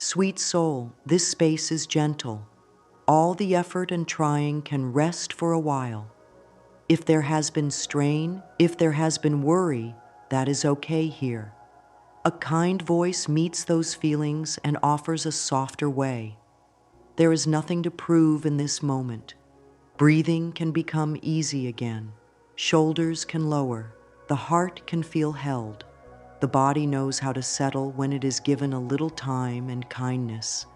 Sweet soul, this space is gentle. All the effort and trying can rest for a while. If there has been strain, if there has been worry, that is okay here. A kind voice meets those feelings and offers a softer way. There is nothing to prove in this moment. Breathing can become easy again. Shoulders can lower. The heart can feel held. The body knows how to settle when it is given a little time and kindness.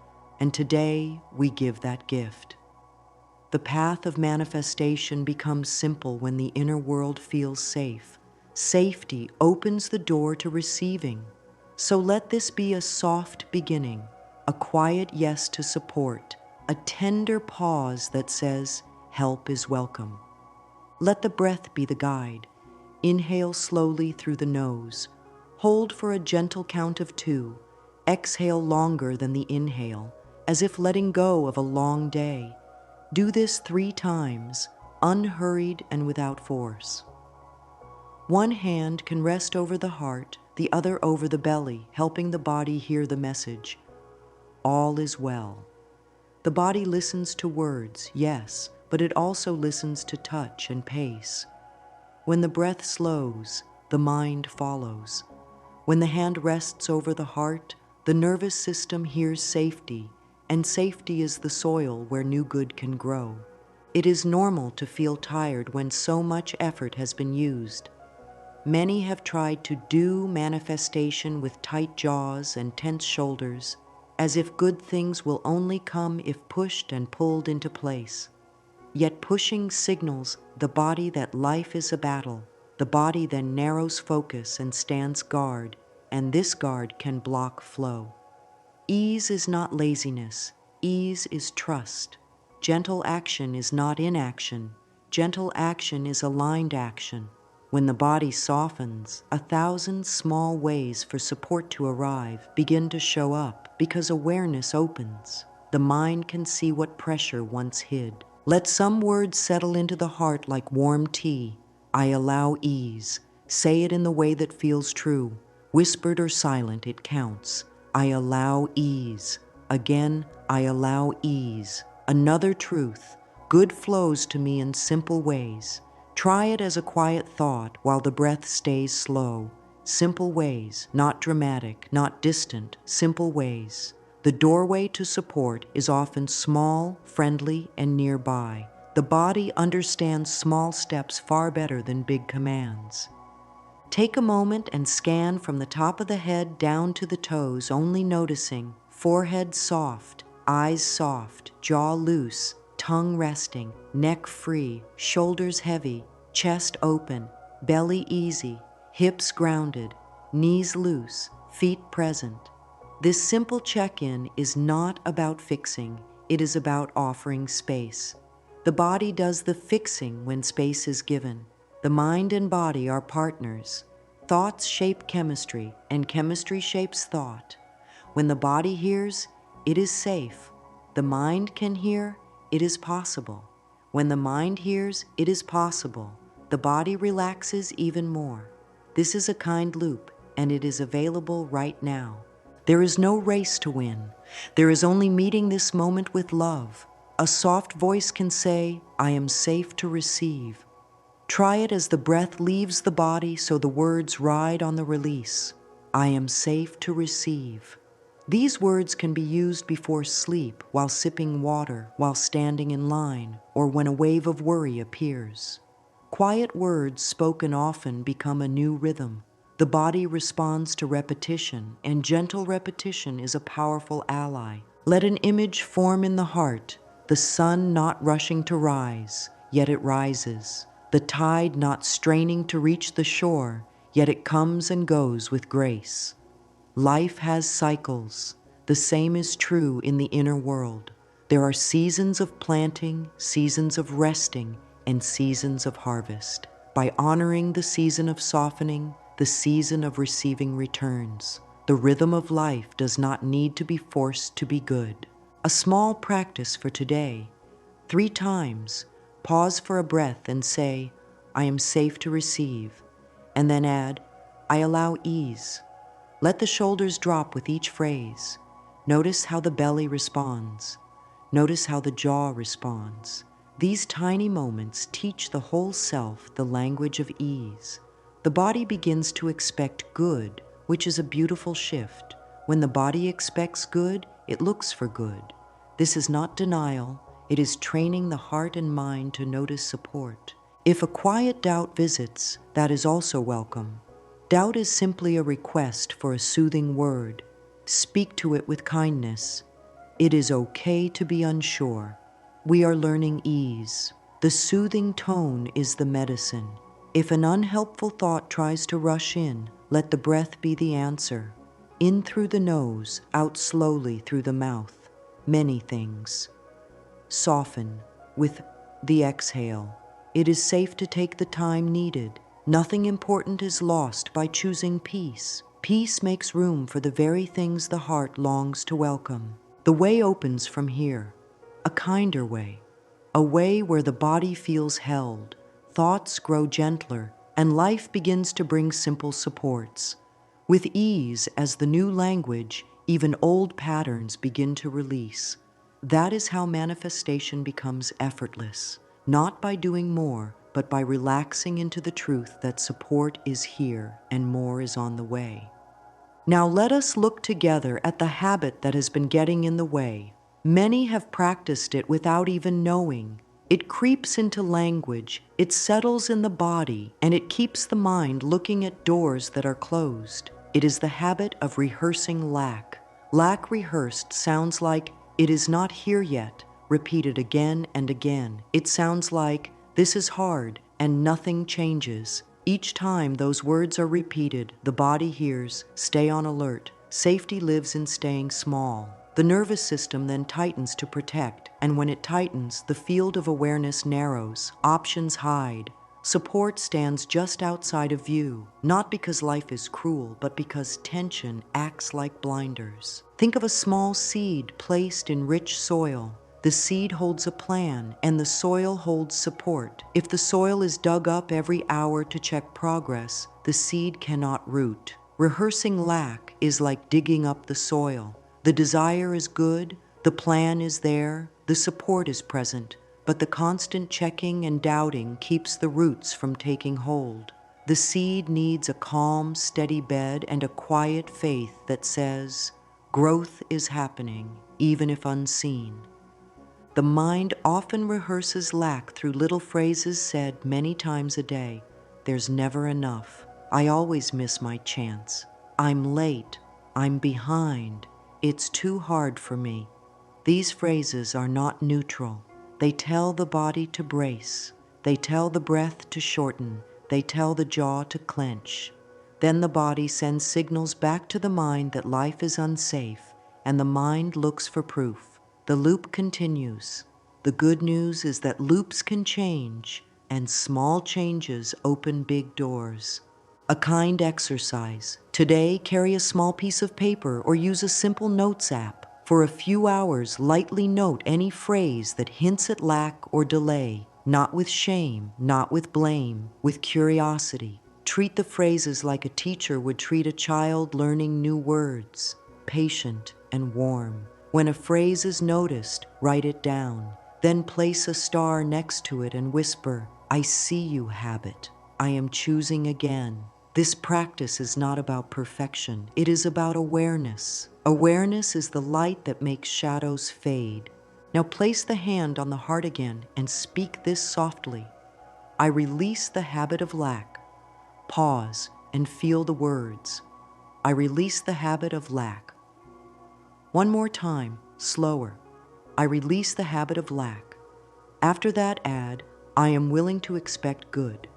And today, we give that gift. The path of manifestation becomes simple when the inner world feels safe. Safety opens the door to receiving. So let this be a soft beginning, a quiet yes to support, a tender pause that says, help is welcome. Let the breath be the guide. Inhale slowly through the nose. Hold for a gentle count of 2. Exhale longer than the inhale, as if letting go of a long day. Do this 3 times, unhurried and without force. One hand can rest over the heart, the other over the belly, helping the body hear the message. All is well. The body listens to words, yes, but it also listens to touch and pace. When the breath slows, the mind follows. When the hand rests over the heart, the nervous system hears safety, and safety is the soil where new good can grow. It is normal to feel tired when so much effort has been used. Many have tried to do manifestation with tight jaws and tense shoulders, as if good things will only come if pushed and pulled into place. Yet pushing signals the body that life is a battle. The body then narrows focus and stands guard, and this guard can block flow. Ease is not laziness. Ease is trust. Gentle action is not inaction. Gentle action is aligned action. When the body softens, 1,000 small ways for support to arrive begin to show up because awareness opens. The mind can see what pressure once hid. Let some words settle into the heart like warm tea. I allow ease. Say it in the way that feels true. Whispered or silent, it counts. I allow ease. Again, I allow ease. Another truth. Good flows to me in simple ways. Try it as a quiet thought while the breath stays slow. Simple ways, not dramatic, not distant, simple ways. The doorway to support is often small, friendly, and nearby. The body understands small steps far better than big commands. Take a moment and scan from the top of the head down to the toes, only noticing forehead soft, eyes soft, jaw loose, tongue resting, neck free, shoulders heavy, chest open, belly easy, hips grounded, knees loose, feet present. This simple check-in is not about fixing, it is about offering space. The body does the fixing when space is given. The mind and body are partners. Thoughts shape chemistry, and chemistry shapes thought. When the body hears, it is safe. The mind can hear, it is possible. When the mind hears, it is possible. The body relaxes even more. This is a kind loop, and it is available right now. There is no race to win. There is only meeting this moment with love. A soft voice can say, I am safe to receive. Try it as the breath leaves the body so the words ride on the release. I am safe to receive. These words can be used before sleep, while sipping water, while standing in line, or when a wave of worry appears. Quiet words spoken often become a new rhythm. The body responds to repetition, and gentle repetition is a powerful ally. Let an image form in the heart, the sun not rushing to rise, yet it rises. The tide not straining to reach the shore, yet it comes and goes with grace. Life has cycles. The same is true in the inner world. There are seasons of planting, seasons of resting, and seasons of harvest. By honoring the season of softening, the season of receiving returns. The rhythm of life does not need to be forced to be good. A small practice for today. 3 times, pause for a breath and say, I am safe to receive. And then add, I allow ease. Let the shoulders drop with each phrase. Notice how the belly responds. Notice how the jaw responds. These tiny moments teach the whole self the language of ease. The body begins to expect good, which is a beautiful shift. When the body expects good, it looks for good. This is not denial, it is training the heart and mind to notice support. If a quiet doubt visits, that is also welcome. Doubt is simply a request for a soothing word. Speak to it with kindness. It is okay to be unsure. We are learning ease. The soothing tone is the medicine. If an unhelpful thought tries to rush in, let the breath be the answer. In through the nose, out slowly through the mouth. Many things. Soften with the exhale. It is safe to take the time needed. Nothing important is lost by choosing peace. Peace makes room for the very things the heart longs to welcome. The way opens from here, a kinder way, a way where the body feels held, thoughts grow gentler, and life begins to bring simple supports. With ease as the new language, even old patterns begin to release. That is how manifestation becomes effortless, not by doing more, but by relaxing into the truth that support is here and more is on the way. Now let us look together at the habit that has been getting in the way. Many have practiced it without even knowing. It creeps into language, it settles in the body, and it keeps the mind looking at doors that are closed. It is the habit of rehearsing lack. Lack rehearsed sounds like, "It is not here yet," repeated again and again. It sounds like, "This is hard," and nothing changes. Each time those words are repeated, the body hears, "Stay on alert." Safety lives in staying small. The nervous system then tightens to protect, and when it tightens, the field of awareness narrows, options hide. Support stands just outside of view, not because life is cruel, but because tension acts like blinders. Think of a small seed placed in rich soil. The seed holds a plan, and the soil holds support. If the soil is dug up every hour to check progress, the seed cannot root. Rehearsing lack is like digging up the soil. The desire is good, the plan is there, the support is present, but the constant checking and doubting keeps the roots from taking hold. The seed needs a calm, steady bed and a quiet faith that says, "Growth is happening, even if unseen." The mind often rehearses lack through little phrases said many times a day. "There's never enough. I always miss my chance. I'm late. I'm behind. It's too hard for me." These phrases are not neutral. They tell the body to brace. They tell the breath to shorten. They tell the jaw to clench. Then the body sends signals back to the mind that life is unsafe, and the mind looks for proof. The loop continues. The good news is that loops can change, and small changes open big doors. A kind exercise. Today, carry a small piece of paper or use a simple notes app. For a few hours, lightly note any phrase that hints at lack or delay, not with shame, not with blame, with curiosity. Treat the phrases like a teacher would treat a child learning new words, patient and warm. When a phrase is noticed, write it down. Then place a star next to it and whisper, "I see you, habit. I am choosing again." This practice is not about perfection. It is about awareness. Awareness is the light that makes shadows fade. Now place the hand on the heart again and speak this softly. "I release the habit of lack." Pause and feel the words. "I release the habit of lack." One more time, slower. "I release the habit of lack." After that, add, "I am willing to expect good."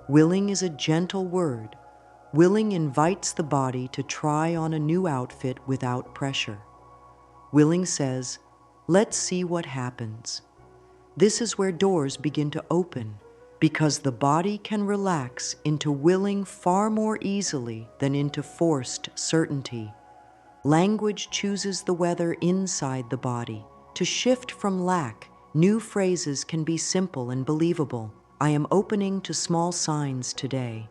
Willing is a gentle word. Willing invites the body to try on a new outfit without pressure. Willing says, "Let's see what happens." This is where doors begin to open, because the body can relax into willing far more easily than into forced certainty. Language chooses the weather inside the body. To shift from lack, new phrases can be simple and believable. "I am opening to small signs today."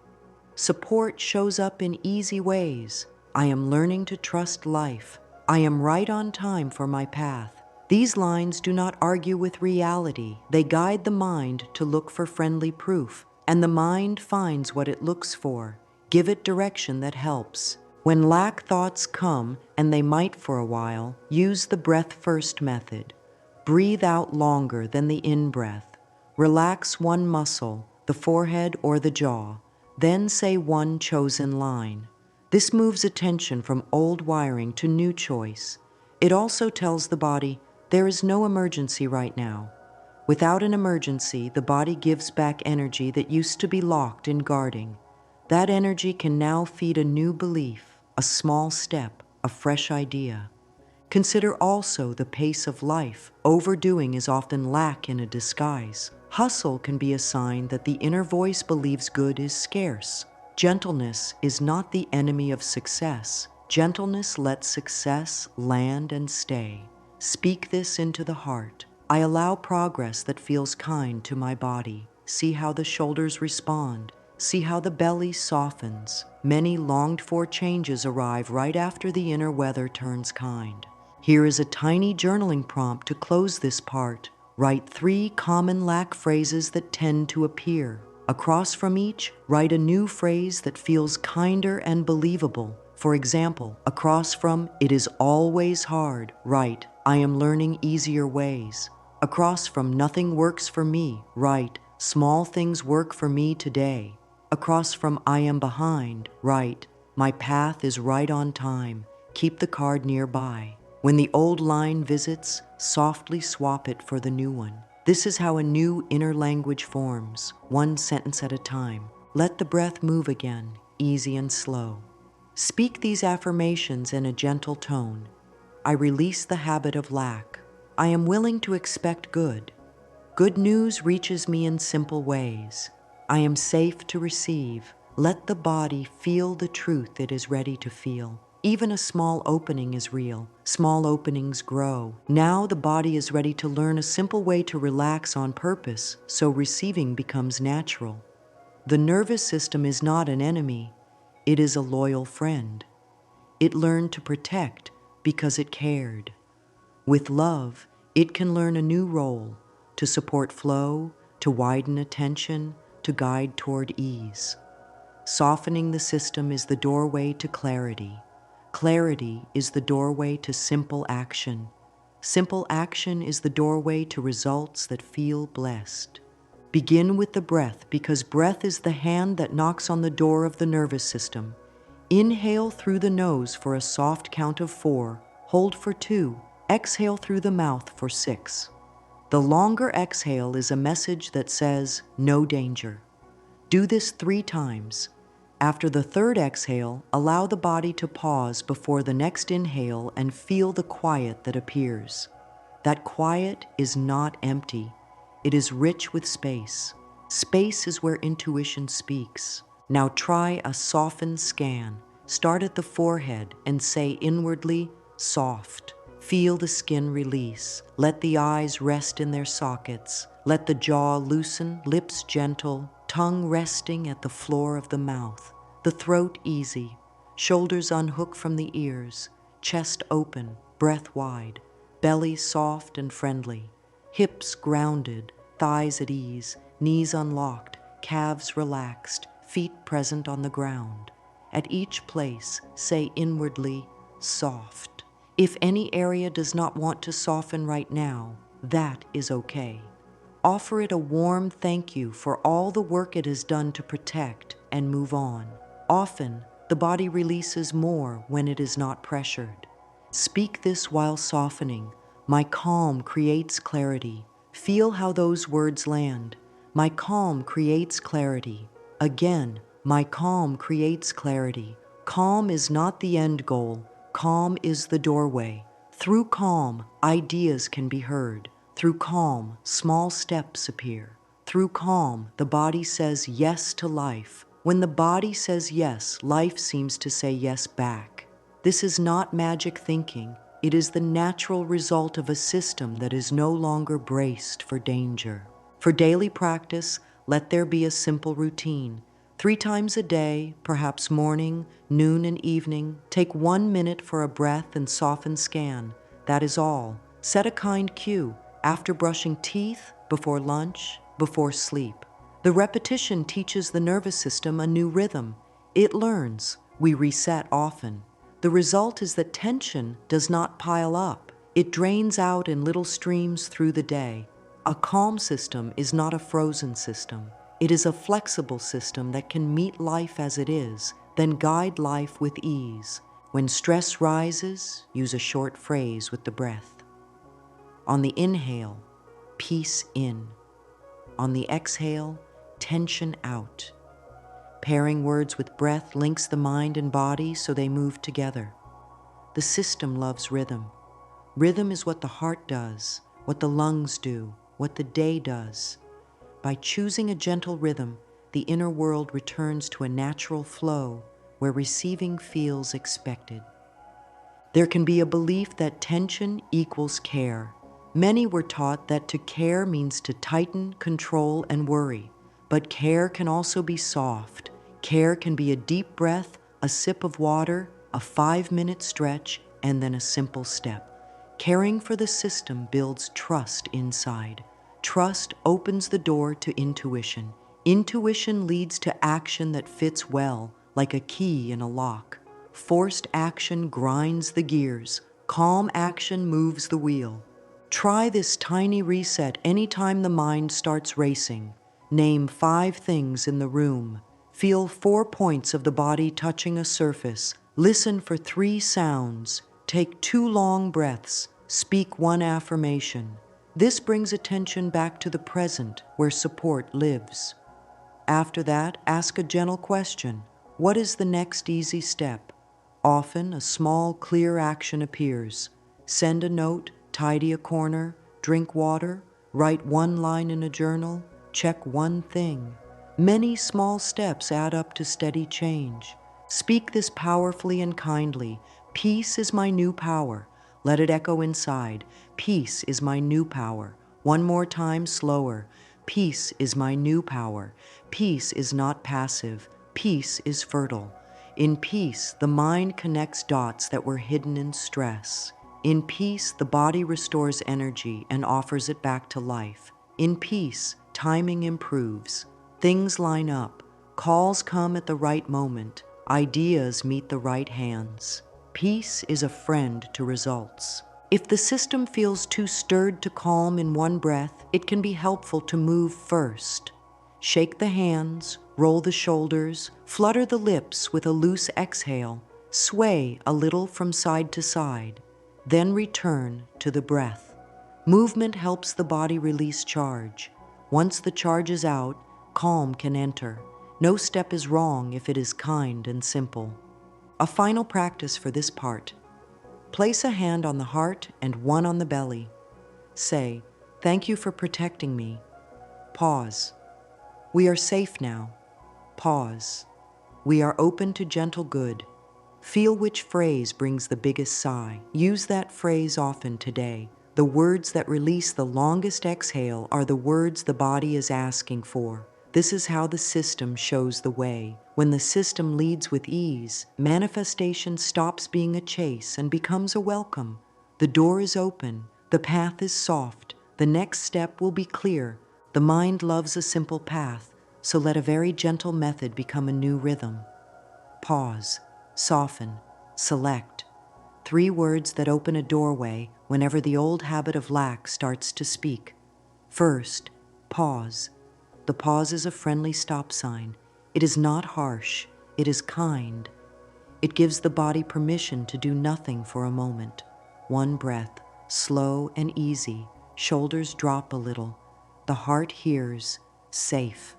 Support shows up in easy ways. "I am learning to trust life." I am right on time for my path. These lines do not argue with reality. They guide the mind to look for friendly proof, and the mind finds what it looks for. Give it direction that helps. When lack thoughts come, and they might for a while, use the breath first method. Breathe out longer than the in-breath. Relax one muscle, the forehead or the jaw. Then say one chosen line. This moves attention from old wiring to new choice. It also tells the body, there is no emergency right now. Without an emergency, the body gives back energy that used to be locked in guarding. That energy can now feed a new belief, a small step, a fresh idea. Consider also the pace of life. Overdoing is often lack in a disguise. Hustle can be a sign that the inner voice believes good is scarce. Gentleness is not the enemy of success. Gentleness lets success land and stay. Speak this into the heart. I allow progress that feels kind to my body. See how the shoulders respond. See how the belly softens. Many longed-for changes arrive right after the inner weather turns kind. Here is a tiny journaling prompt to close this part. Write 3 common lack phrases that tend to appear. Across from each, write a new phrase that feels kinder and believable. For example, across from "it is always hard," write "I am learning easier ways." Across from "nothing works for me," write "small things work for me today." Across from "I am behind," write "my path is right on time." Keep the card nearby. When the old line visits, softly swap it for the new one. This is how a new inner language forms, one sentence at a time. Let the breath move again, easy and slow. Speak these affirmations in a gentle tone. I release the habit of lack. I am willing to expect good. Good news reaches me in simple ways. I am safe to receive. Let the body feel the truth it is ready to feel. Even a small opening is real. Small openings grow. Now the body is ready to learn a simple way to relax on purpose, so receiving becomes natural. The nervous system is not an enemy. It is a loyal friend. It learned to protect because it cared. With love, it can learn a new role, to support flow, to widen attention, to guide toward ease. Softening the system is the doorway to clarity. Clarity is the doorway to simple action. Simple action is the doorway to results that feel blessed. Begin with the breath, because breath is the hand that knocks on the door of the nervous system. Inhale through the nose for a soft count of 4. Hold for 2. Exhale through the mouth for 6. The longer exhale is a message that says, no danger. Do this 3 times. After the 3rd exhale, allow the body to pause before the next inhale and feel the quiet that appears. That quiet is not empty. It is rich with space. Space is where intuition speaks. Now try a softened scan. Start at the forehead and say inwardly, soft. Feel the skin release. Let the eyes rest in their sockets. Let the jaw loosen, lips gentle, tongue resting at the floor of the mouth. The throat easy. Shoulders unhook from the ears. Chest open, breath wide. Belly soft and friendly. Hips grounded, thighs at ease, knees unlocked, calves relaxed, feet present on the ground. At each place, say inwardly, soft. If any area does not want to soften right now, that is okay. Offer it a warm thank you for all the work it has done to protect and move on. Often, the body releases more when it is not pressured. Speak this while softening. My calm creates clarity. Feel how those words land. My calm creates clarity. Again, my calm creates clarity. Calm is not the end goal. Calm is the doorway. Through calm, ideas can be heard. Through calm, small steps appear. Through calm, the body says yes to life. When the body says yes, life seems to say yes back. This is not magic thinking. It is the natural result of a system that is no longer braced for danger. For daily practice, let there be a simple routine. 3 times a day, perhaps morning, noon, and evening, take 1 minute for a breath and soften scan. That is all. Set a kind cue after brushing teeth, before lunch, before sleep. The repetition teaches the nervous system a new rhythm. It learns. We reset often. The result is that tension does not pile up. It drains out in little streams through the day. A calm system is not a frozen system. It is a flexible system that can meet life as it is, then guide life with ease. When stress rises, use a short phrase with the breath. On the inhale, peace in. On the exhale, tension out. Pairing words with breath links the mind and body so they move together. The system loves rhythm. Rhythm is what the heart does, what the lungs do, what the day does. By choosing a gentle rhythm, the inner world returns to a natural flow where receiving feels expected. There can be a belief that tension equals care. Many were taught that to care means to tighten, control, and worry. But care can also be soft. Care can be a deep breath, a sip of water, a 5-minute stretch, and then a simple step. Caring for the system builds trust inside. Trust opens the door to intuition. Intuition leads to action that fits well, like a key in a lock. Forced action grinds the gears. Calm action moves the wheel. Try this tiny reset anytime the mind starts racing. Name 5 things in the room. Feel 4 points of the body touching a surface. Listen for 3 sounds. Take 2 long breaths. Speak 1 affirmation. This brings attention back to the present, where support lives. After that, ask a gentle question. What is the next easy step? Often, a small, clear action appears. Send a note, tidy a corner, drink water, write 1 line in a journal, check 1 thing. Many small steps add up to steady change. Speak this powerfully and kindly. Peace is my new power. Let it echo inside. Peace is my new power. 1 more time, slower. Peace is my new power. Peace is not passive. Peace is fertile. In peace, the mind connects dots that were hidden in stress. In peace, the body restores energy and offers it back to life. In peace, timing improves. Things line up. Calls come at the right moment. Ideas meet the right hands. Peace is a friend to results. If the system feels too stirred to calm in 1 breath, it can be helpful to move first. Shake the hands, roll the shoulders, flutter the lips with a loose exhale, sway a little from side to side, then return to the breath. Movement helps the body release charge. Once the charge is out, calm can enter. No step is wrong if it is kind and simple. A final practice for this part. Place a hand on the heart and 1 on the belly. Say, "Thank you for protecting me." Pause. "We are safe now." Pause. "We are open to gentle good." Feel which phrase brings the biggest sigh. Use that phrase often today. The words that release the longest exhale are the words the body is asking for. This is how the system shows the way. When the system leads with ease, manifestation stops being a chase and becomes a welcome. The door is open. The path is soft. The next step will be clear. The mind loves a simple path, so let a very gentle method become a new rhythm. Pause. Soften. Select. 3 words that open a doorway whenever the old habit of lack starts to speak. First, pause. The pause is a friendly stop sign. It is not harsh. It is kind. It gives the body permission to do nothing for a moment. 1 breath, slow and easy. Shoulders drop a little. The heart hears, safe.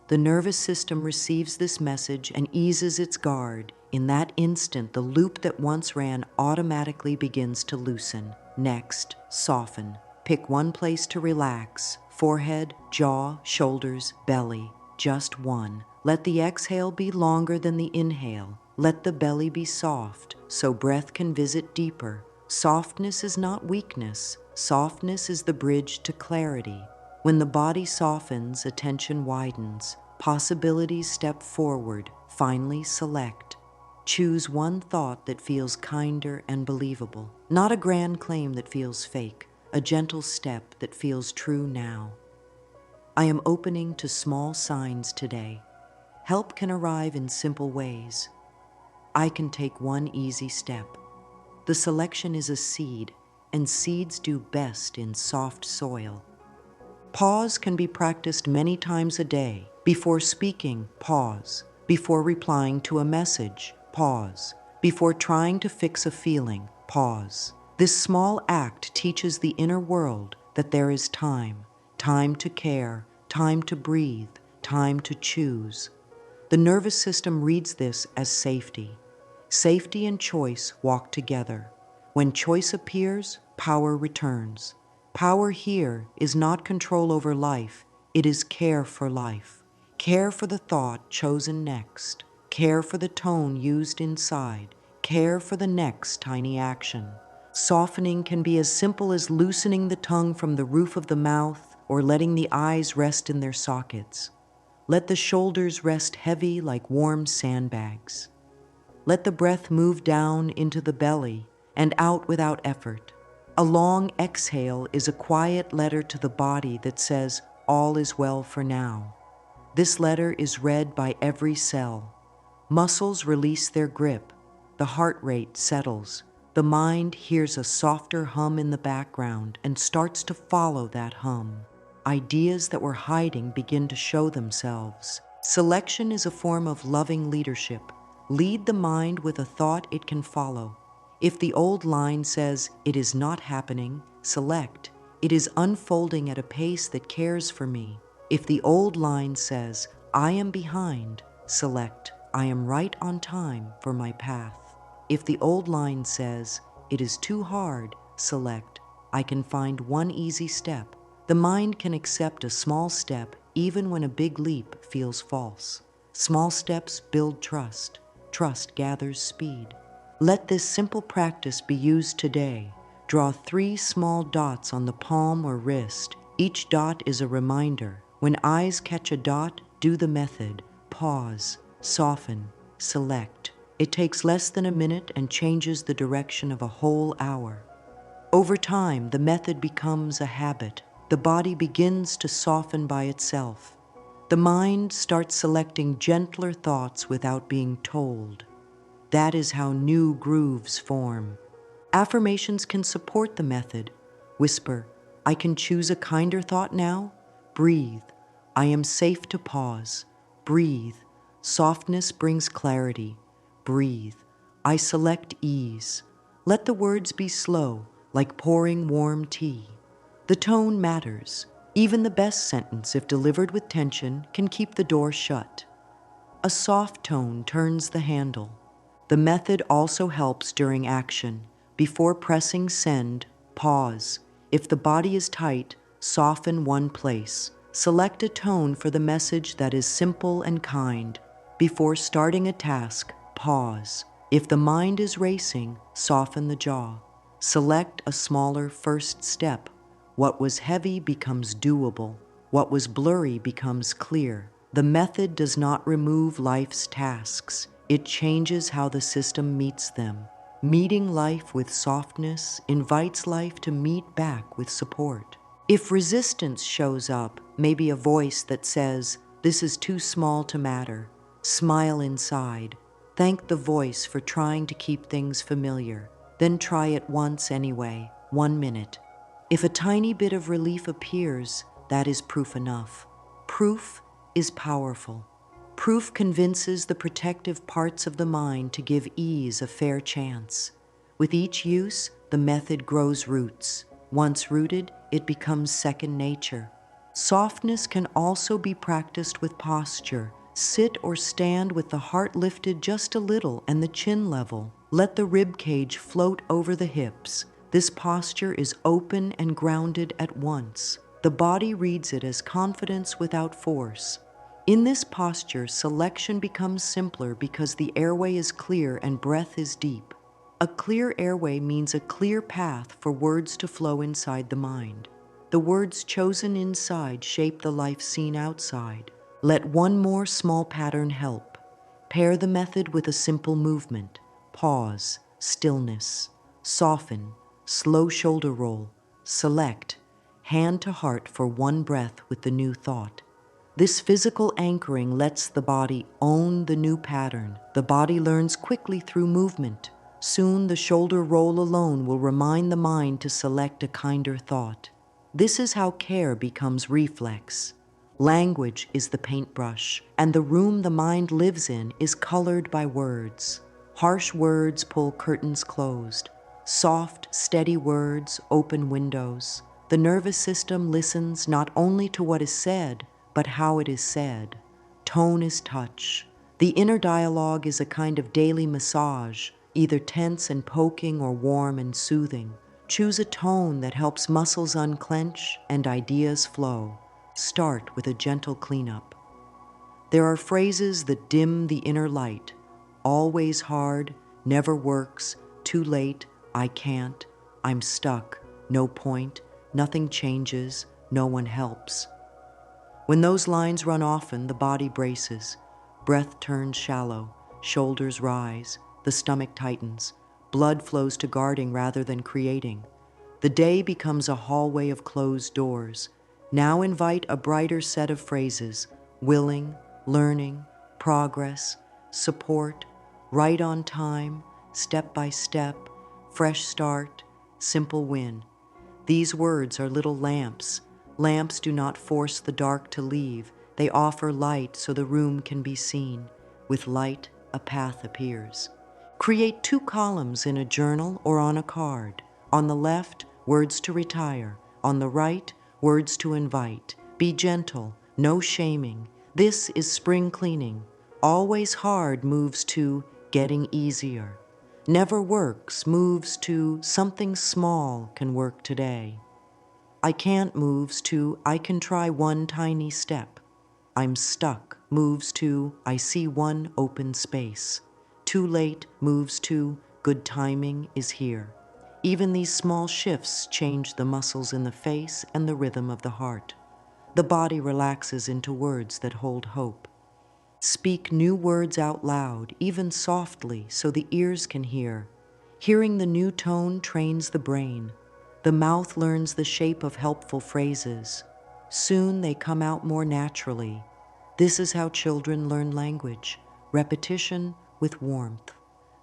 The nervous system receives this message and eases its guard. In that instant, the loop that once ran automatically begins to loosen. Next, soften. Pick 1 place to relax. Forehead, jaw, shoulders, belly. Just 1. Let the exhale be longer than the inhale. Let the belly be soft, so breath can visit deeper. Softness is not weakness. Softness is the bridge to clarity. When the body softens, attention widens. Possibilities step forward, finally select. Choose one thought that feels kinder and believable, not a grand claim that feels fake, a gentle step that feels true now. I am opening to small signs today. Help can arrive in simple ways. I can take one easy step. The selection is a seed, and seeds do best in soft soil. Pause can be practiced many times a day. Before speaking, pause. Before replying to a message, pause. Before trying to fix a feeling, pause. This small act teaches the inner world that there is time, time to care, time to breathe, time to choose. The nervous system reads this as safety. Safety and choice walk together. When choice appears, power returns. Power here is not control over life, it is care for life. Care for the thought chosen next. Care for the tone used inside. Care for the next tiny action. Softening can be as simple as loosening the tongue from the roof of the mouth or letting the eyes rest in their sockets. Let the shoulders rest heavy like warm sandbags. Let the breath move down into the belly and out without effort. A long exhale is a quiet letter to the body that says, all is well for now. This letter is read by every cell. Muscles release their grip. The heart rate settles. The mind hears a softer hum in the background and starts to follow that hum. Ideas that were hiding begin to show themselves. Selection is a form of loving leadership. Lead the mind with a thought it can follow. If the old line says, it is not happening, select, it is unfolding at a pace that cares for me. If the old line says, I am behind, select, I am right on time for my path. If the old line says, it is too hard, select, I can find one easy step. The mind can accept a small step even when a big leap feels false. Small steps build trust. Trust gathers speed. Let this simple practice be used today. Draw 3 small dots on the palm or wrist. Each dot is a reminder. When eyes catch a dot, do the method. Pause, soften, select. It takes less than a minute and changes the direction of a whole hour. Over time, the method becomes a habit. The body begins to soften by itself. The mind starts selecting gentler thoughts without being told. That is how new grooves form. Affirmations can support the method. Whisper, I can choose a kinder thought now. Breathe, I am safe to pause. Breathe, softness brings clarity. Breathe, I select ease. Let the words be slow, like pouring warm tea. The tone matters. Even the best sentence, if delivered with tension, can keep the door shut. A soft tone turns the handle. The method also helps during action. Before pressing send, pause. If the body is tight, soften one place. Select a tone for the message that is simple and kind. Before starting a task, pause. If the mind is racing, soften the jaw. Select a smaller first step. What was heavy becomes doable. What was blurry becomes clear. The method does not remove life's tasks. It changes how the system meets them. Meeting life with softness invites life to meet back with support. If resistance shows up, maybe a voice that says, this is too small to matter, smile inside. Thank the voice for trying to keep things familiar. Then try it once anyway, 1 minute. If a tiny bit of relief appears, that is proof enough. Proof is powerful. Proof convinces the protective parts of the mind to give ease a fair chance. With each use, the method grows roots. Once rooted, it becomes second nature. Softness can also be practiced with posture. Sit or stand with the heart lifted just a little and the chin level. Let the rib cage float over the hips. This posture is open and grounded at once. The body reads it as confidence without force. In this posture, selection becomes simpler because the airway is clear and breath is deep. A clear airway means a clear path for words to flow inside the mind. The words chosen inside shape the life seen outside. Let one more small pattern help. Pair the method with a simple movement. Pause, stillness, soften, slow shoulder roll, select, hand to heart for one breath with the new thought. This physical anchoring lets the body own the new pattern. The body learns quickly through movement. Soon the shoulder roll alone will remind the mind to select a kinder thought. This is how care becomes reflex. Language is the paintbrush, and the room the mind lives in is colored by words. Harsh words pull curtains closed. Soft, steady words open windows. The nervous system listens not only to what is said, but how it is said. Tone is touch. The inner dialogue is a kind of daily massage, either tense and poking or warm and soothing. Choose a tone that helps muscles unclench and ideas flow. Start with a gentle cleanup. There are phrases that dim the inner light. Always hard, never works, too late, I can't, I'm stuck, no point, nothing changes, no one helps. When those lines run often, the body braces. Breath turns shallow, shoulders rise, the stomach tightens. Blood flows to guarding rather than creating. The day becomes a hallway of closed doors. Now invite a brighter set of phrases: willing, learning, progress, support, right on time, step by step, fresh start, simple win. These words are little lamps. Lamps do not force the dark to leave. They offer light so the room can be seen. With light, a path appears. Create 2 columns in a journal or on a card. On the left, words to retire. On the right, words to invite. Be gentle, no shaming. This is spring cleaning. Always hard moves to getting easier. Never works moves to something small can work today. I can't moves to I can try one tiny step. I'm stuck moves to I see one open space. Too late moves to good timing is here. Even these small shifts change the muscles in the face and the rhythm of the heart. The body relaxes into words that hold hope. Speak new words out loud, even softly, so the ears can hear. Hearing the new tone trains the brain. The mouth learns the shape of helpful phrases. Soon they come out more naturally. This is how children learn language: repetition with warmth.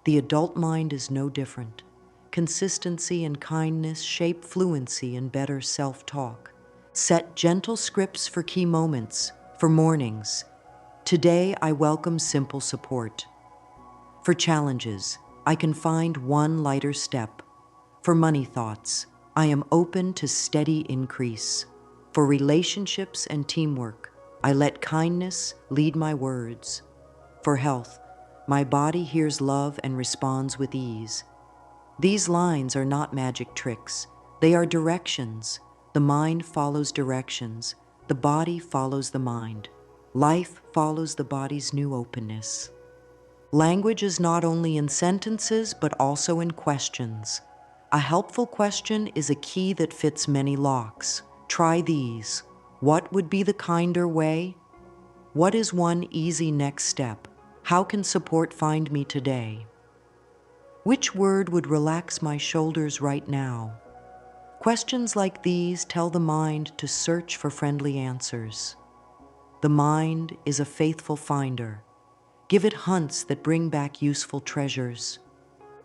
The adult mind is no different. Consistency and kindness shape fluency and better self-talk. Set gentle scripts for key moments, for mornings. Today, I welcome simple support. For challenges, I can find one lighter step. For money thoughts, I am open to steady increase. For relationships and teamwork, I let kindness lead my words. For health, my body hears love and responds with ease. These lines are not magic tricks. They are directions. The mind follows directions. The body follows the mind. Life follows the body's new openness. Language is not only in sentences, but also in questions. A helpful question is a key that fits many locks. Try these. What would be the kinder way? What is one easy next step? How can support find me today? Which word would relax my shoulders right now? Questions like these tell the mind to search for friendly answers. The mind is a faithful finder. Give it hunts that bring back useful treasures.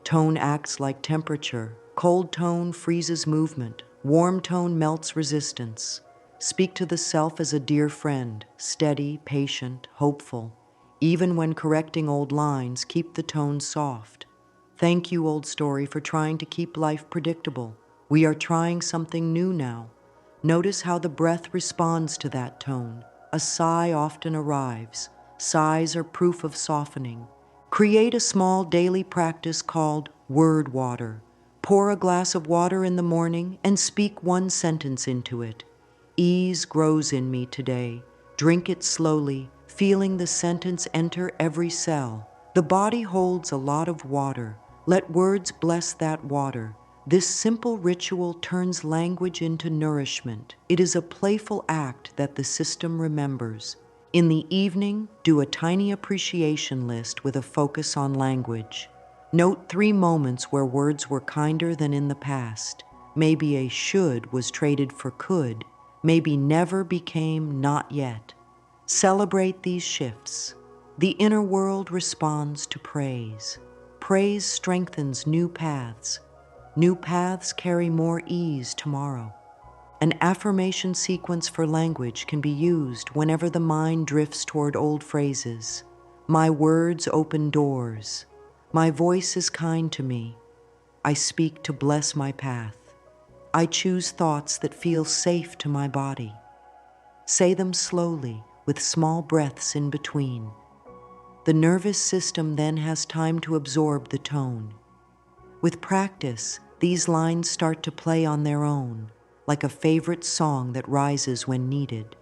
Tone acts like temperature. Cold tone freezes movement. Warm tone melts resistance. Speak to the self as a dear friend, steady, patient, hopeful. Even when correcting old lines, keep the tone soft. Thank you, old story, for trying to keep life predictable. We are trying something new now. Notice how the breath responds to that tone. A sigh often arrives. Sighs are proof of softening. Create a small daily practice called word water. Pour a glass of water in the morning and speak one sentence into it. Ease grows in me today. Drink it slowly, feeling the sentence enter every cell. The body holds a lot of water. Let words bless that water. This simple ritual turns language into nourishment. It is a playful act that the system remembers. In the evening, do a tiny appreciation list with a focus on language. Note 3 moments where words were kinder than in the past. Maybe a should was traded for could. Maybe never became not yet. Celebrate these shifts. The inner world responds to praise. Praise strengthens new paths. New paths carry more ease tomorrow. An affirmation sequence for language can be used whenever the mind drifts toward old phrases. My words open doors. My voice is kind to me. I speak to bless my path. I choose thoughts that feel safe to my body. Say them slowly, with small breaths in between. The nervous system then has time to absorb the tone. With practice, these lines start to play on their own, like a favorite song that rises when needed.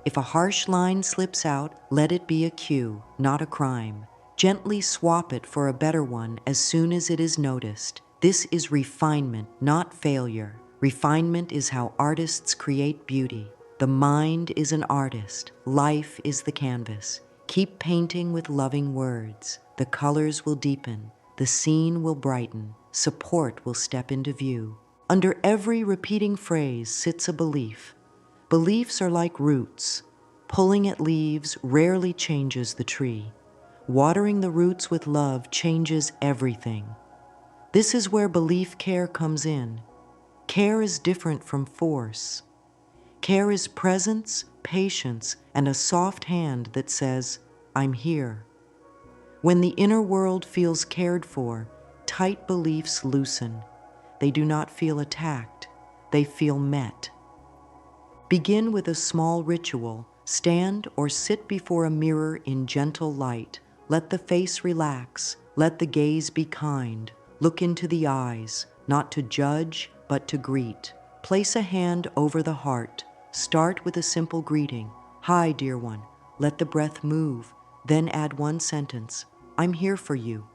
If a harsh line slips out, let it be a cue, not a crime. Gently swap it for a better one as soon as it is noticed. This is refinement, not failure. Refinement is how artists create beauty. The mind is an artist. Life is the canvas. Keep painting with loving words. The colors will deepen. The scene will brighten. Support will step into view. Under every repeating phrase sits a belief. Beliefs are like roots. Pulling at leaves rarely changes the tree. Watering the roots with love changes everything. This is where belief care comes in. Care is different from force. Care is presence, patience, and a soft hand that says, I'm here. When the inner world feels cared for, tight beliefs loosen. They do not feel attacked. They feel met. Begin with a small ritual. Stand or sit before a mirror in gentle light. Let the face relax. Let the gaze be kind. Look into the eyes, not to judge, but to greet. Place a hand over the heart. Start with a simple greeting. Hi, dear one. Let the breath move. Then add one sentence. I'm here for you.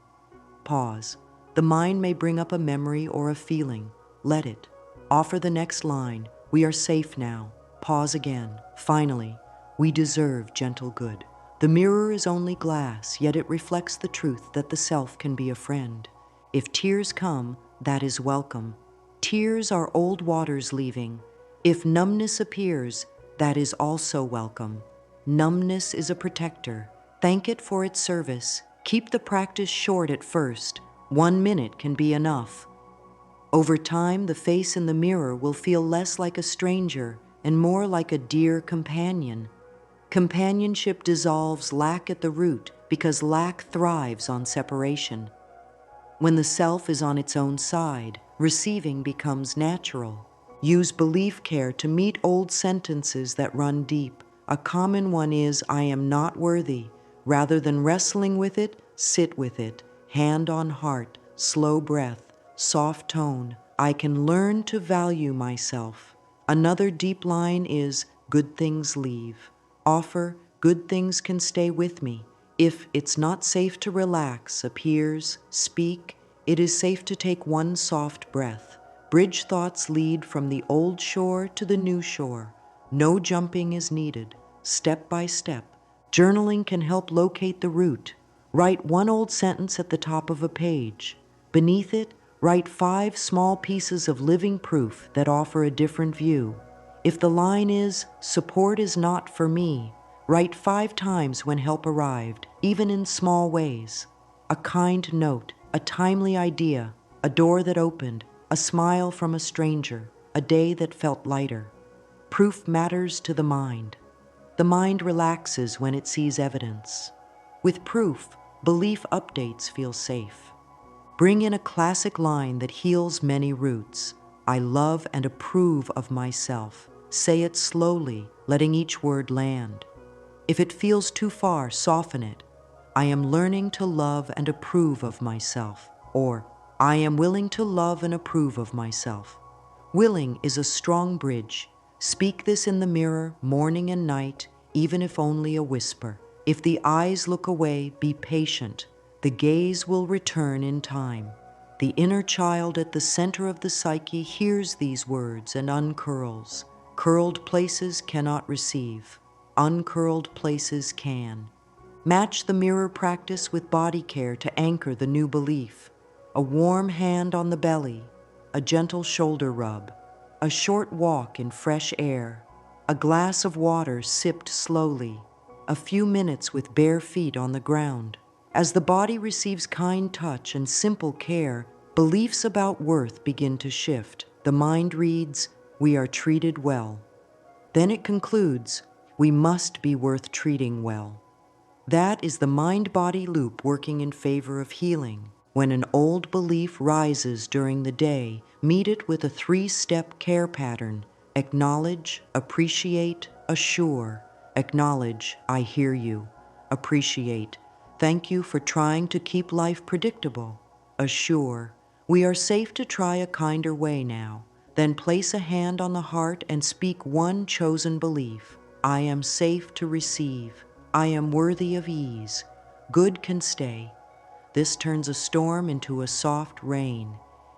Pause. The mind may bring up a memory or a feeling. Let it. Offer the next line. We are safe now. Pause again. Finally, we deserve gentle good. The mirror is only glass, yet it reflects the truth that the self can be a friend. If tears come, that is welcome. Tears are old waters leaving. If numbness appears, that is also welcome. Numbness is a protector. Thank it for its service. Keep the practice short at first. 1 minute can be enough. Over time, the face in the mirror will feel less like a stranger and more like a dear companion. Companionship dissolves lack at the root because lack thrives on separation. When the self is on its own side, receiving becomes natural. Use belief care to meet old sentences that run deep. A common one is, I am not worthy. Rather than wrestling with it, sit with it. Hand on heart, slow breath, soft tone. I can learn to value myself. Another deep line is, good things leave. Offer, good things can stay with me. If it's not safe to relax, appears, speak, it is safe to take one soft breath. Bridge thoughts lead from the old shore to the new shore. No jumping is needed. Step by step. Journaling can help locate the root. Write one old sentence at the top of a page. Beneath it, write 5 small pieces of living proof that offer a different view. If the line is, support is not for me, write 5 times when help arrived, even in small ways. A kind note, a timely idea, a door that opened, a smile from a stranger, a day that felt lighter. Proof matters to the mind. The mind relaxes when it sees evidence. With proof, belief updates feel safe. Bring in a classic line that heals many roots. I love and approve of myself. Say it slowly, letting each word land. If it feels too far, soften it. I am learning to love and approve of myself. Or, I am willing to love and approve of myself. Willing is a strong bridge. Speak this in the mirror, morning and night, even if only a whisper. If the eyes look away, be patient. The gaze will return in time. The inner child at the center of the psyche hears these words and uncurls. Curled places cannot receive. uncurled places can. Match the mirror practice with body care to anchor the new belief. A warm hand on the belly, a gentle shoulder rub, a short walk in fresh air, a glass of water sipped slowly, a few minutes with bare feet on the ground. As the body receives kind touch and simple care, beliefs about worth begin to shift. The mind reads, "We are treated well." Then it concludes, "We must be worth treating well." That is the mind-body loop working in favor of healing. When an old belief rises during the day, meet it with a 3-step care pattern. Acknowledge, appreciate, assure. Acknowledge, I hear you. Appreciate, thank you for trying to keep life predictable. Assure, we are safe to try a kinder way now. Then place a hand on the heart and speak one chosen belief. I am safe to receive. I am worthy of ease. Good can stay. This turns a storm into a soft rain.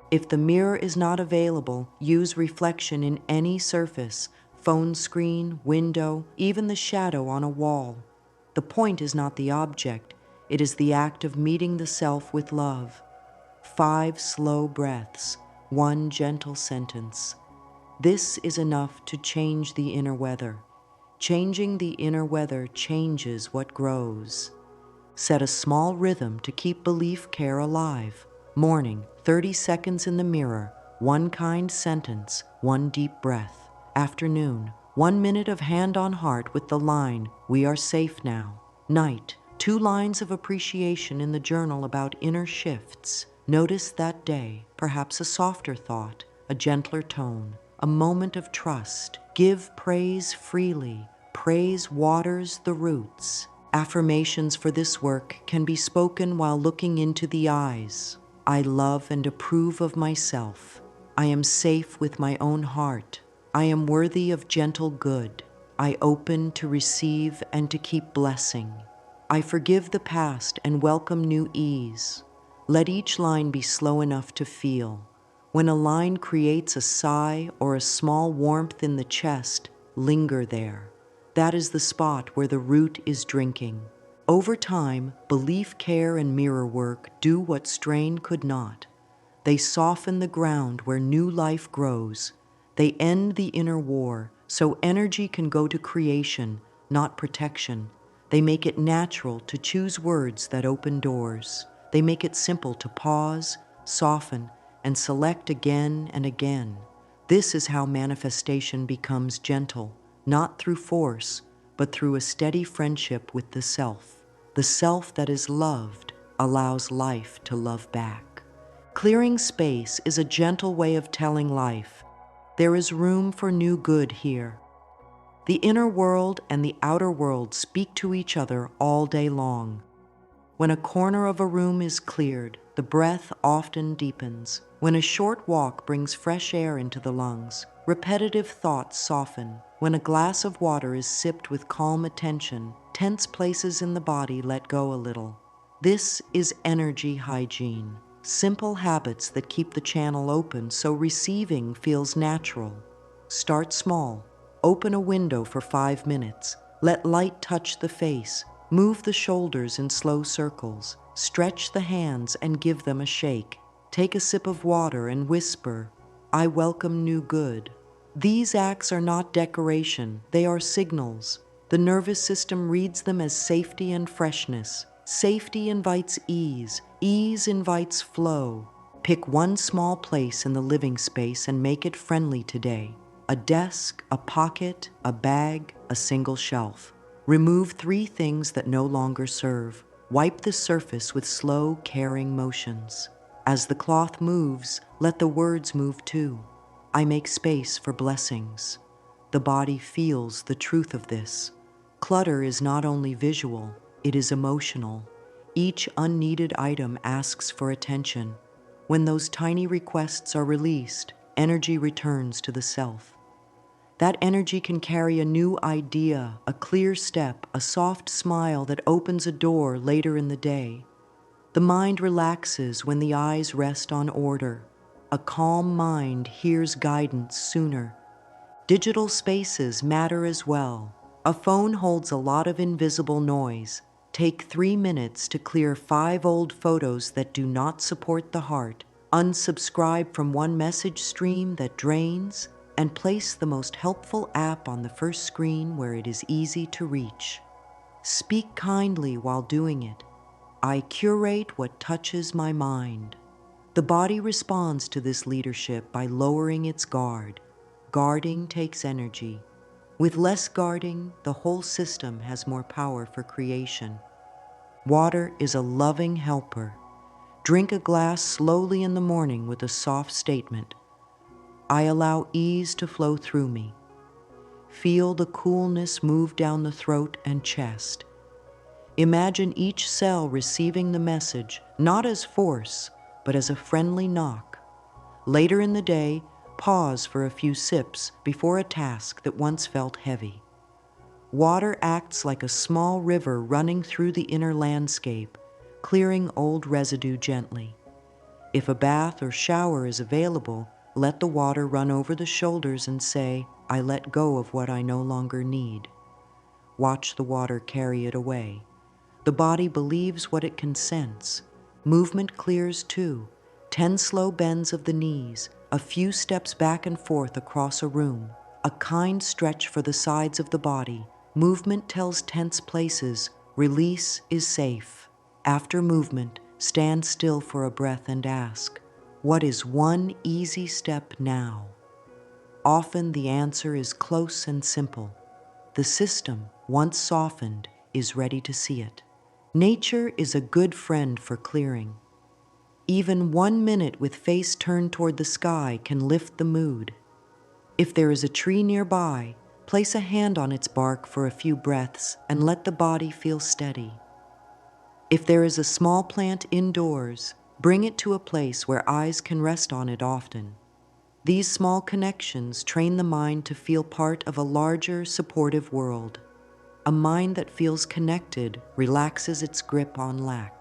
If the mirror is not available, use reflection in any surface, phone screen, window, even the shadow on a wall. The point is not the object, it is the act of meeting the self with love. 5 slow breaths, 1 gentle sentence. This is enough to change the inner weather. Changing the inner weather changes what grows. Set a small rhythm to keep belief care alive. Morning, 30 seconds in the mirror, 1 kind sentence, 1 deep breath. Afternoon, 1 minute of hand on heart with the line, we are safe now. Night, 2 lines of appreciation in the journal about inner shifts. Notice that day, perhaps a softer thought, a gentler tone, a moment of trust. Give praise freely. Praise waters the roots. Affirmations for this work can be spoken while looking into the eyes. I love and approve of myself. I am safe with my own heart. I am worthy of gentle good. I open to receive and to keep blessing. I forgive the past and welcome new ease. Let each line be slow enough to feel. When a line creates a sigh or a small warmth in the chest, linger there. That is the spot where the root is drinking. Over time, belief care and mirror work do what strain could not. They soften the ground where new life grows. They end the inner war, so energy can go to creation, not protection. They make it natural to choose words that open doors. They make it simple to pause, soften, and select again and again. This is how manifestation becomes gentle. Not through force, but through a steady friendship with the self. The self that is loved allows life to love back. Clearing space is a gentle way of telling life, there is room for new good here. The inner world and the outer world speak to each other all day long. When a corner of a room is cleared, the breath often deepens. When a short walk brings fresh air into the lungs, repetitive thoughts soften. When a glass of water is sipped with calm attention, tense places in the body let go a little. This is energy hygiene. Simple habits that keep the channel open so receiving feels natural. Start small. Open a window for 5 minutes. Let light touch the face. Move the shoulders in slow circles. Stretch the hands and give them a shake. Take a sip of water and whisper, I welcome new good. These acts are not decoration, they are signals. The nervous system reads them as safety and freshness. Safety invites ease. Ease invites flow. Pick one small place in the living space and make it friendly today. A desk, a pocket, a bag, a single shelf. Remove 3 things that no longer serve. Wipe the surface with slow, caring motions. As the cloth moves, let the words move too. I make space for blessings. The body feels the truth of this. Clutter is not only visual, it is emotional. Each unneeded item asks for attention. When those tiny requests are released, energy returns to the self. That energy can carry a new idea, a clear step, a soft smile that opens a door later in the day. The mind relaxes when the eyes rest on order. A calm mind hears guidance sooner. Digital spaces matter as well. A phone holds a lot of invisible noise. Take 3 minutes to clear 5 old photos that do not support the heart. Unsubscribe from one message stream that drains, and place the most helpful app on the first screen where it is easy to reach. Speak kindly while doing it. I curate what touches my mind. The body responds to this leadership by lowering its guard. Guarding takes energy. With less guarding, the whole system has more power for creation. Water is a loving helper. Drink a glass slowly in the morning with a soft statement. I allow ease to flow through me. Feel the coolness move down the throat and chest. Imagine each cell receiving the message, not as force, but as a friendly knock. Later in the day, pause for a few sips before a task that once felt heavy. Water acts like a small river running through the inner landscape, clearing old residue gently. If a bath or shower is available, let the water run over the shoulders and say, I let go of what I no longer need. Watch the water carry it away. The body believes what it can sense. Movement clears too. 10 slow bends of the knees, a few steps back and forth across a room, a kind stretch for the sides of the body. Movement tells tense places, release is safe. After movement, stand still for a breath and ask, what is one easy step now? Often the answer is close and simple. The system, once softened, is ready to see it. Nature is a good friend for clearing. Even 1 minute with face turned toward the sky can lift the mood. If there is a tree nearby, place a hand on its bark for a few breaths and let the body feel steady. If there is a small plant indoors, bring it to a place where eyes can rest on it often. These small connections train the mind to feel part of a larger, supportive world. A mind that feels connected relaxes its grip on lack.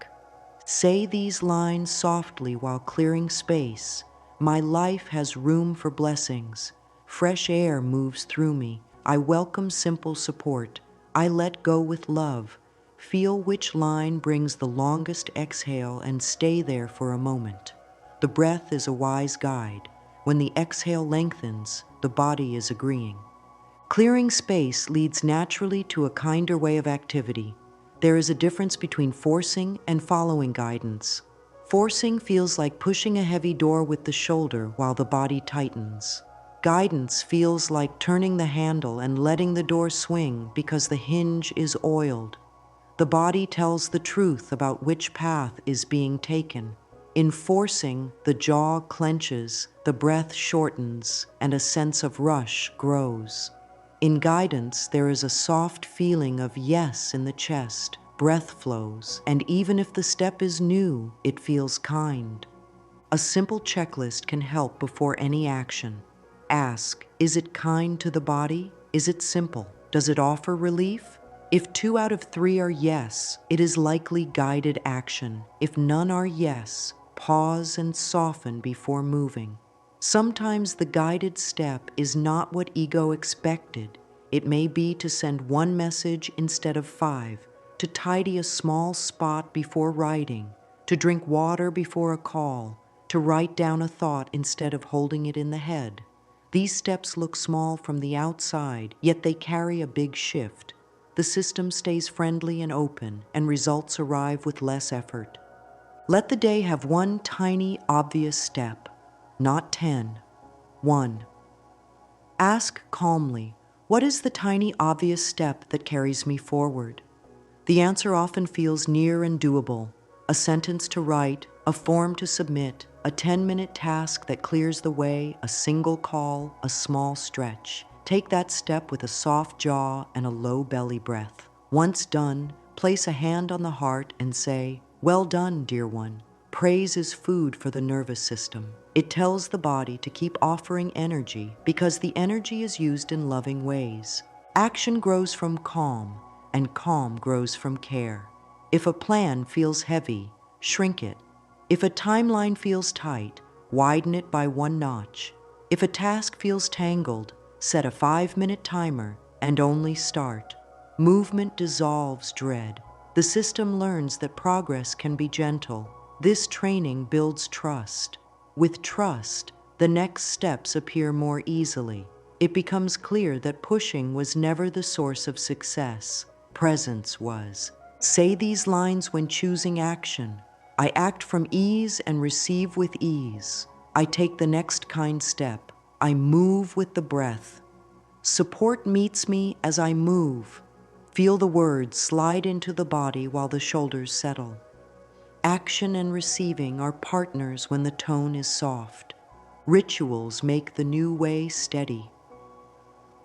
Say these lines softly while clearing space. My life has room for blessings. Fresh air moves through me. I welcome simple support. I let go with love. Feel which line brings the longest exhale and stay there for a moment. The breath is a wise guide. When the exhale lengthens, the body is agreeing. Clearing space leads naturally to a kinder way of activity. There is a difference between forcing and following guidance. Forcing feels like pushing a heavy door with the shoulder while the body tightens. Guidance feels like turning the handle and letting the door swing because the hinge is oiled. The body tells the truth about which path is being taken. In forcing, the jaw clenches, the breath shortens, and a sense of rush grows. In guidance, there is a soft feeling of yes in the chest, breath flows, and even if the step is new, it feels kind. A simple checklist can help before any action. Ask, is it kind to the body? Is it simple? Does it offer relief? If 2 out of 3 are yes, it is likely guided action. If none are yes, pause and soften before moving. Sometimes the guided step is not what ego expected. It may be to send 1 message instead of 5, to tidy a small spot before writing, to drink water before a call, to write down a thought instead of holding it in the head. These steps look small from the outside, yet they carry a big shift. The system stays friendly and open, and results arrive with less effort. Let the day have 1 tiny, obvious step, not 10. 1. Ask calmly, what is the tiny, obvious step that carries me forward? The answer often feels near and doable. A sentence to write, a form to submit, a 10-minute task that clears the way, a single call, a small stretch. Take that step with a soft jaw and a low belly breath. Once done, place a hand on the heart and say, well done, dear one. Praise is food for the nervous system. It tells the body to keep offering energy because the energy is used in loving ways. Action grows from calm, and calm grows from care. If a plan feels heavy, shrink it. If a timeline feels tight, widen it by 1 notch. If a task feels tangled, set a 5-minute timer and only start. Movement dissolves dread. The system learns that progress can be gentle. This training builds trust. With trust, the next steps appear more easily. It becomes clear that pushing was never the source of success. Presence was. Say these lines when choosing action. I act from ease and receive with ease. I take the next kind step. I move with the breath. Support meets me as I move. Feel the words slide into the body while the shoulders settle. Action and receiving are partners when the tone is soft. Rituals make the new way steady.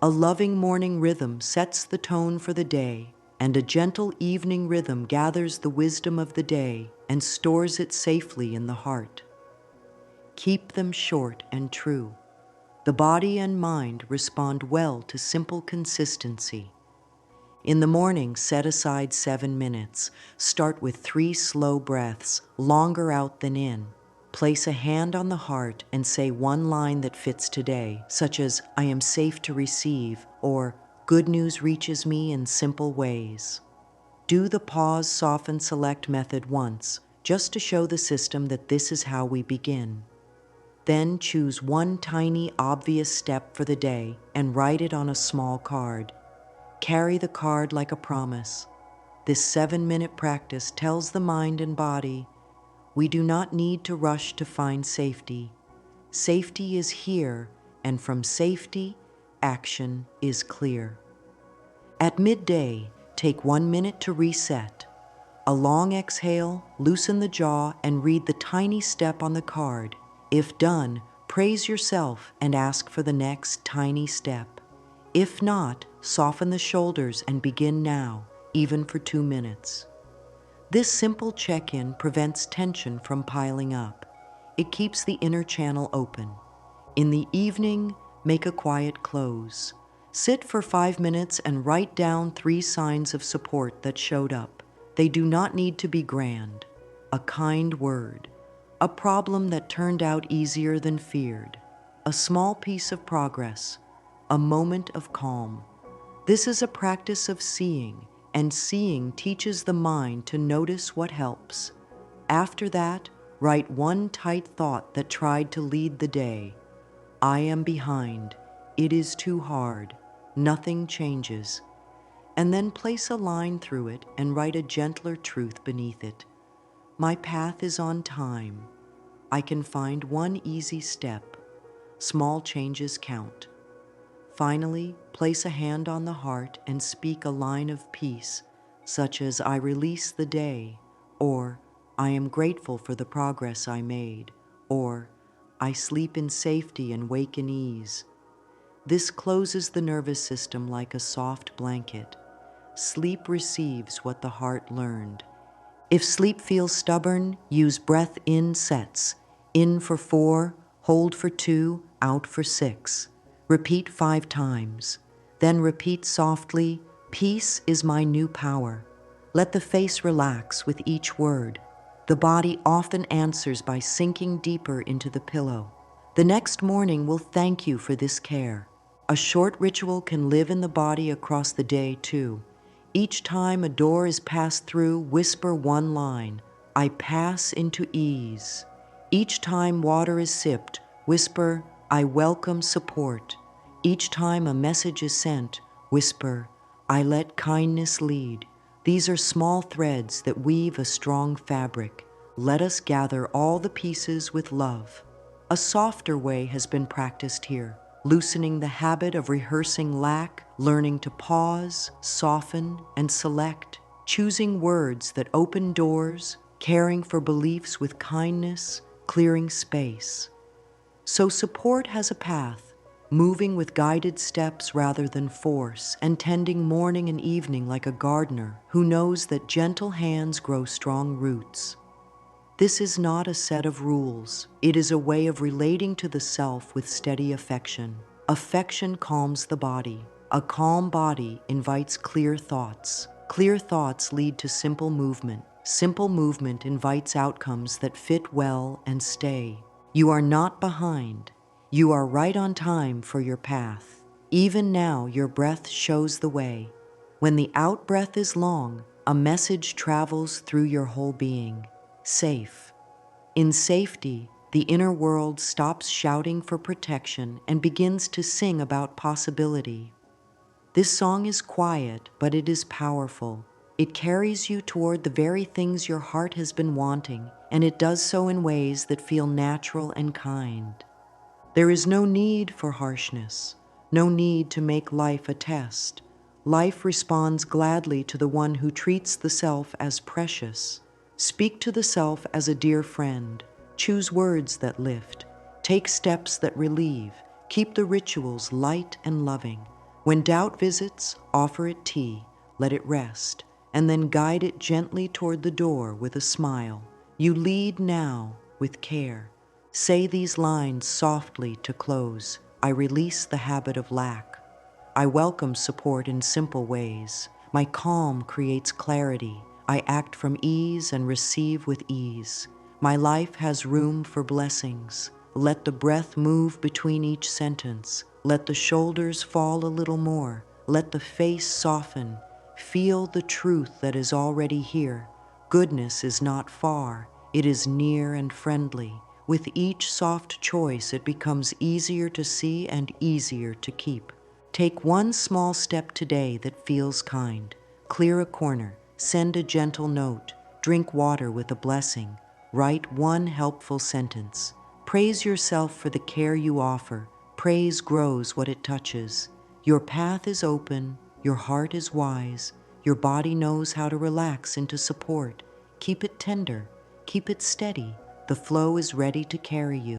A loving morning rhythm sets the tone for the day, and a gentle evening rhythm gathers the wisdom of the day and stores it safely in the heart. Keep them short and true. The body and mind respond well to simple consistency. In the morning, set aside 7 minutes. Start with 3 slow breaths, longer out than in. Place a hand on the heart and say one line that fits today, such as, I am safe to receive, or good news reaches me in simple ways. Do the pause, soften, select method once, just to show the system that this is how we begin. Then choose one tiny, obvious step for the day and write it on a small card. Carry the card like a promise. This 7-minute practice tells the mind and body, we do not need to rush to find safety. Safety is here, and from safety, action is clear. At midday, take 1 minute to reset. A long exhale, loosen the jaw, and read the tiny step on the card. If done, praise yourself and ask for the next tiny step. If not, soften the shoulders and begin now, even for 2 minutes. This simple check-in prevents tension from piling up. It keeps the inner channel open. In the evening, make a quiet close. Sit for 5 minutes and write down 3 signs of support that showed up. They do not need to be grand. A kind word. A problem that turned out easier than feared. A small piece of progress. A moment of calm. This is a practice of seeing, and seeing teaches the mind to notice what helps. After that, write one tight thought that tried to lead the day. I am behind. It is too hard. Nothing changes. And then place a line through it and write a gentler truth beneath it. My path is on time. I can find one easy step. Small changes count. Finally, place a hand on the heart and speak a line of peace, such as I release the day, or I am grateful for the progress I made, or I sleep in safety and wake in ease. This closes the nervous system like a soft blanket. Sleep receives what the heart learned. If sleep feels stubborn, use breath in sets. In for 4, hold for 2, out for 6. Repeat 5 times. Then repeat softly, peace is my new power. Let the face relax with each word. The body often answers by sinking deeper into the pillow. The next morning will thank you for this care. A short ritual can live in the body across the day too. Each time a door is passed through, whisper one line, I pass into ease. Each time water is sipped, whisper, I welcome support. Each time a message is sent, whisper, I let kindness lead. These are small threads that weave a strong fabric. Let us gather all the pieces with love. A softer way has been practiced here, loosening the habit of rehearsing lack, learning to pause, soften, and select, choosing words that open doors, caring for beliefs with kindness, clearing space. So support has a path, moving with guided steps rather than force, and tending morning and evening like a gardener who knows that gentle hands grow strong roots. This is not a set of rules. It is a way of relating to the self with steady affection. Affection calms the body. A calm body invites clear thoughts. Clear thoughts lead to simple movement. Simple movement invites outcomes that fit well and stay. You are not behind. You are right on time for your path. Even now, your breath shows the way. When the out-breath is long, a message travels through your whole being. Safe. In safety, the inner world stops shouting for protection and begins to sing about possibility. This song is quiet, but it is powerful. It carries you toward the very things your heart has been wanting, and it does so in ways that feel natural and kind. There is no need for harshness, no need to make life a test. Life responds gladly to the one who treats the self as precious. Speak to the self as a dear friend. Choose words that lift. Take steps that relieve. Keep the rituals light and loving. When doubt visits, offer it tea, let it rest, and then guide it gently toward the door with a smile. You lead now with care. Say these lines softly to close. I release the habit of lack. I welcome support in simple ways. My calm creates clarity. I act from ease and receive with ease. My life has room for blessings. Let the breath move between each sentence. Let the shoulders fall a little more. Let the face soften. Feel the truth that is already here. Goodness is not far. It is near and friendly. With each soft choice, it becomes easier to see and easier to keep. Take one small step today that feels kind. Clear a corner, send a gentle note, drink water with a blessing, write one helpful sentence. Praise yourself for the care you offer. Praise grows what it touches. Your path is open, your heart is wise, your body knows how to relax into support. Keep it tender, keep it steady. The flow is ready to carry you.